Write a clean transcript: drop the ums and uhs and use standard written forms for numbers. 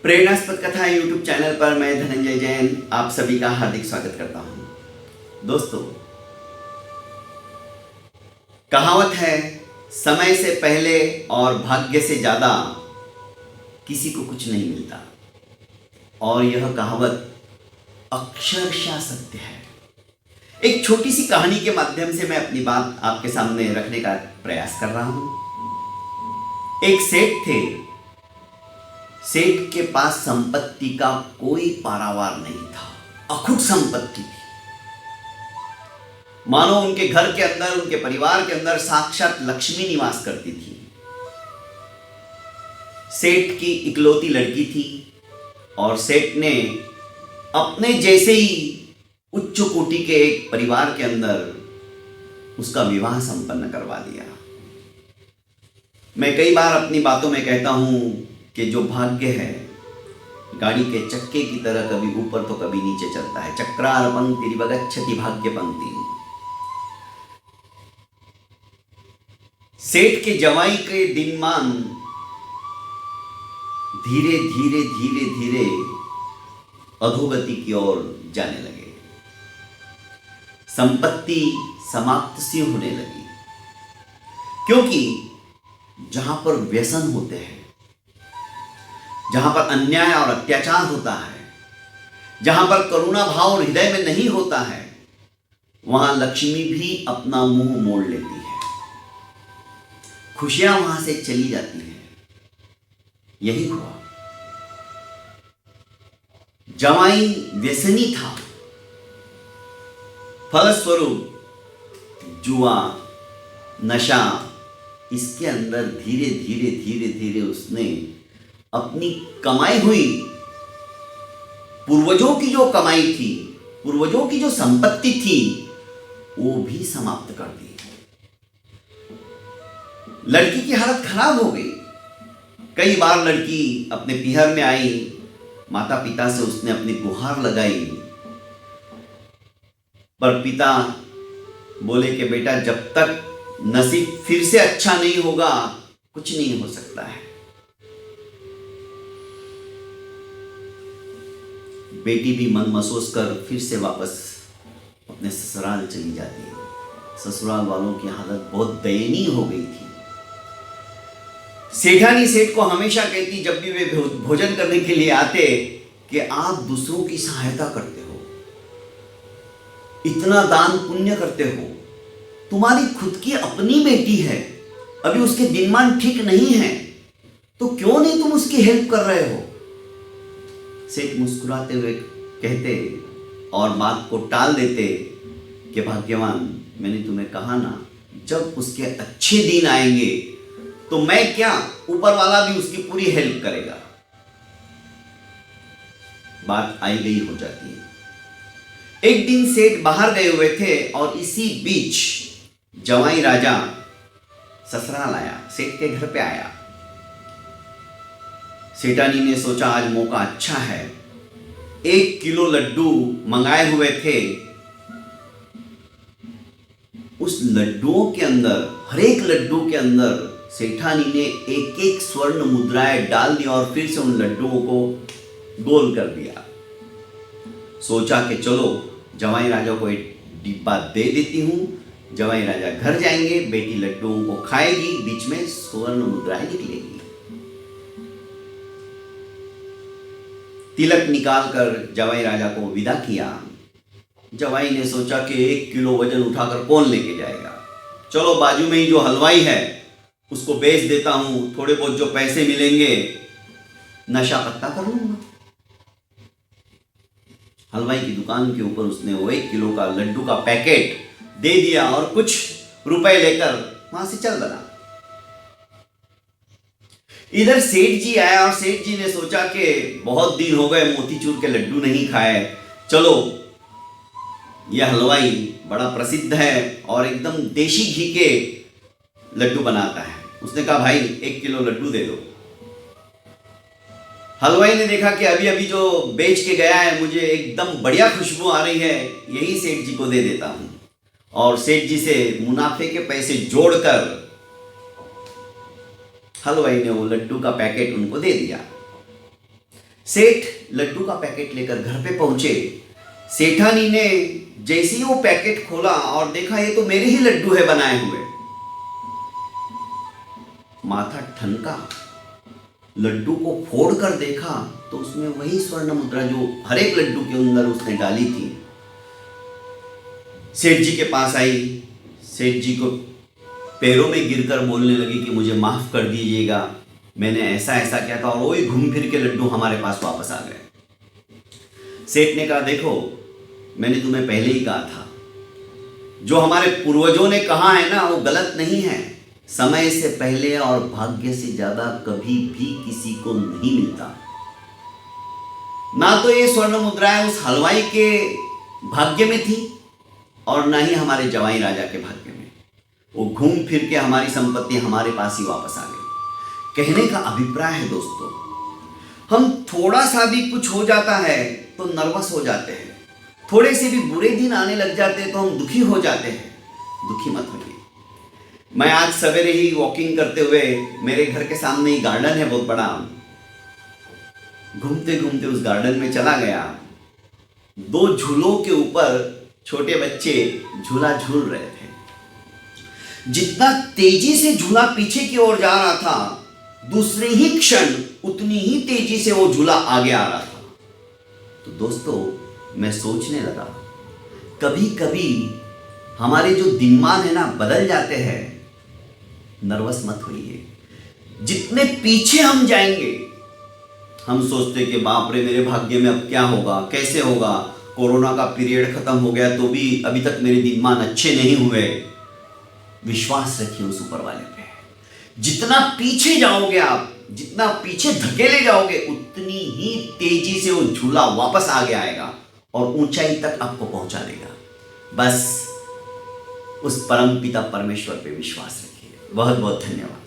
प्रेरणास्पद कथा YouTube channel पर मैं धनंजय जैन आप सभी का हार्दिक स्वागत करता हूं। दोस्तों, कहावत है, समय से पहले और भाग्य से ज्यादा किसी को कुछ नहीं मिलता। और यह कहावत अक्षरशः सत्य है। एक छोटी सी कहानी के माध्यम से मैं अपनी बात आपके सामने रखने का प्रयास कर रहा हूं। एक सेठ थे। सेठ के पास संपत्ति का कोई पारावार नहीं था, अखुट संपत्ति थी। मानो उनके घर के अंदर, उनके परिवार के अंदर साक्षात लक्ष्मी निवास करती थी। सेठ की इकलौती लड़की थी और सेठ ने अपने जैसे ही उच्च कोटि के एक परिवार के अंदर उसका विवाह संपन्न करवा दिया। मैं कई बार अपनी बातों में कहता हूं कि जो भाग्य है गाड़ी के चक्के की तरह, कभी ऊपर तो कभी नीचे चलता है। चक्रार पंक्ति गच्छति भाग्य पंक्ति। सेठ के जवाई के दिनमान धीरे धीरे धीरे धीरे अधोगति की ओर जाने लगे। संपत्ति समाप्त सी होने लगी, क्योंकि जहां पर व्यसन होते हैं, जहां पर अन्याय और अत्याचार होता है, जहां पर करुणा भाव हृदय में नहीं होता है, वहां लक्ष्मी भी अपना मुंह मोड़ लेती है। खुशियां वहां से चली जाती हैं। यही हुआ। जवाई व्यसनी था। फलस्वरूप जुआ, नशा, इसके अंदर धीरे धीरे धीरे धीरे उसने अपनी कमाई हुई, पूर्वजों की जो कमाई थी, पूर्वजों की जो संपत्ति थी, वो भी समाप्त कर दी। लड़की की हालत खराब हो गई। कई बार लड़की अपने पीहर में आई, माता पिता से उसने अपनी गुहार लगाई, पर पिता बोले कि बेटा, जब तक नसीब फिर से अच्छा नहीं होगा कुछ नहीं हो सकता है। बेटी भी मन महसूस कर फिर से वापस अपने ससुराल चली जाती है। ससुराल वालों की हालत बहुत दयनीय हो गई थी। सेठानी सेठ को हमेशा कहती, जब भी वे भोजन करने के लिए आते, कि आप दूसरों की सहायता करते हो, इतना दान पुण्य करते हो, तुम्हारी खुद की अपनी बेटी है, अभी उसके दिनमान ठीक नहीं है, तो क्यों नहीं तुम उसकी हेल्प कर रहे हो। सेठ मुस्कुराते हुए कहते और बात को टाल देते कि भाग्यवान, मैंने तुम्हें कहा ना, जब उसके अच्छे दिन आएंगे तो मैं क्या, ऊपर वाला भी उसकी पूरी हेल्प करेगा। बात आई गई हो जाती है। एक दिन सेठ बाहर गए हुए थे और इसी बीच जवाई राजा ससुराल आया, सेठ के घर पे आया। सेठानी ने सोचा आज मौका अच्छा है। 1 किलो लड्डू मंगाए हुए थे। उस लड्डुओं के अंदर, हर एक लड्डू के अंदर सेठानी ने एक एक स्वर्ण मुद्राएं डाल दी और फिर से उन लड्डुओं को गोल कर दिया। सोचा कि चलो जवाई राजा को एक डिब्बा दे देती हूं। जवाई राजा घर जाएंगे, बेटी लड्डुओं को खाएगी, बीच में स्वर्ण मुद्राएं निकलेगी। तिलक निकालकर जवाई राजा को विदा किया। जवाई ने सोचा कि 1 किलो वजन उठाकर कौन लेके जाएगा, चलो बाजू में ही जो हलवाई है उसको बेच देता हूं, थोड़े बहुत जो पैसे मिलेंगे नशा पत्ता कर लूंगा। हलवाई की दुकान के ऊपर उसने वो 1 किलो का लड्डू का पैकेट दे दिया और कुछ रुपए लेकर वहां से चल बना। इधर सेठ जी आया और सेठ जी ने सोचा कि बहुत दिन हो गए मोतीचूर के लड्डू नहीं खाए, चलो यह हलवाई बड़ा प्रसिद्ध है और एकदम देशी घी के लड्डू बनाता है। उसने कहा भाई 1 किलो लड्डू दे दो। हलवाई ने देखा कि अभी अभी जो बेच के गया है, मुझे एकदम बढ़िया खुशबू आ रही है, यही सेठ जी को दे देता हूं। और सेठ जी से मुनाफे के पैसे जोड़कर हलवाई ने वो लड्डू का पैकेट उनको दे दिया। सेठ लड्डू का पैकेट लेकर घर पे पहुंचे। सेठानी ने जैसे ही वो पैकेट खोला और देखा ये तो मेरे ही लड्डू है बनाए हुए, माथा ठनका। लड्डू को फोड़ कर देखा तो उसमें वही स्वर्ण मुद्रा जो हर एक लड्डू के अंदर उसने डाली थी। सेठ जी के पास आई, सेठ जी को पैरों में गिरकर बोलने लगी कि मुझे माफ कर दीजिएगा, मैंने ऐसा ऐसा किया था, और वही घूम फिर के लड्डू हमारे पास वापस आ गए। सेठ ने कहा देखो, मैंने तुम्हें पहले ही कहा था, जो हमारे पूर्वजों ने कहा है ना वो गलत नहीं है। समय से पहले और भाग्य से ज्यादा कभी भी किसी को नहीं मिलता। ना तो ये स्वर्ण मुद्राएं उस हलवाई के भाग्य में थी और ना ही हमारे जवाई राजा के भाग्य में। वो घूम फिर के हमारी संपत्ति हमारे पास ही वापस आ गई। कहने का अभिप्राय है दोस्तों, हम थोड़ा सा भी कुछ हो जाता है तो नर्वस हो जाते हैं, थोड़े से भी बुरे दिन आने लग जाते हैं तो हम दुखी हो जाते हैं। दुखी मत होइए। मैं आज सवेरे ही वॉकिंग करते हुए, मेरे घर के सामने ही गार्डन है बहुत बड़ा, घूमते घूमते उस गार्डन में चला गया। दो झूलों के ऊपर छोटे बच्चे झूला झूल रहे थे। जितना तेजी से झूला पीछे की ओर जा रहा था, दूसरे ही क्षण उतनी ही तेजी से वो झूला आगे आ रहा था। तो दोस्तों, मैं सोचने लगा, कभी कभी हमारे जो दिनमान है ना बदल जाते हैं। नर्वस मत होइए। जितने पीछे हम जाएंगे, हम सोचते कि बाप रे मेरे भाग्य में अब क्या होगा, कैसे होगा, कोरोना का पीरियड खत्म हो गया तो भी अभी तक मेरे दिनमान अच्छे नहीं हुए। विश्वास रखिए उस ऊपर वाले पे। जितना पीछे जाओगे आप, जितना पीछे धकेले जाओगे, उतनी ही तेजी से वो झूला वापस आगे आएगा और ऊंचाई तक आपको पहुंचा देगा। बस उस परम पिता परमेश्वर पे विश्वास रखिए। बहुत बहुत धन्यवाद।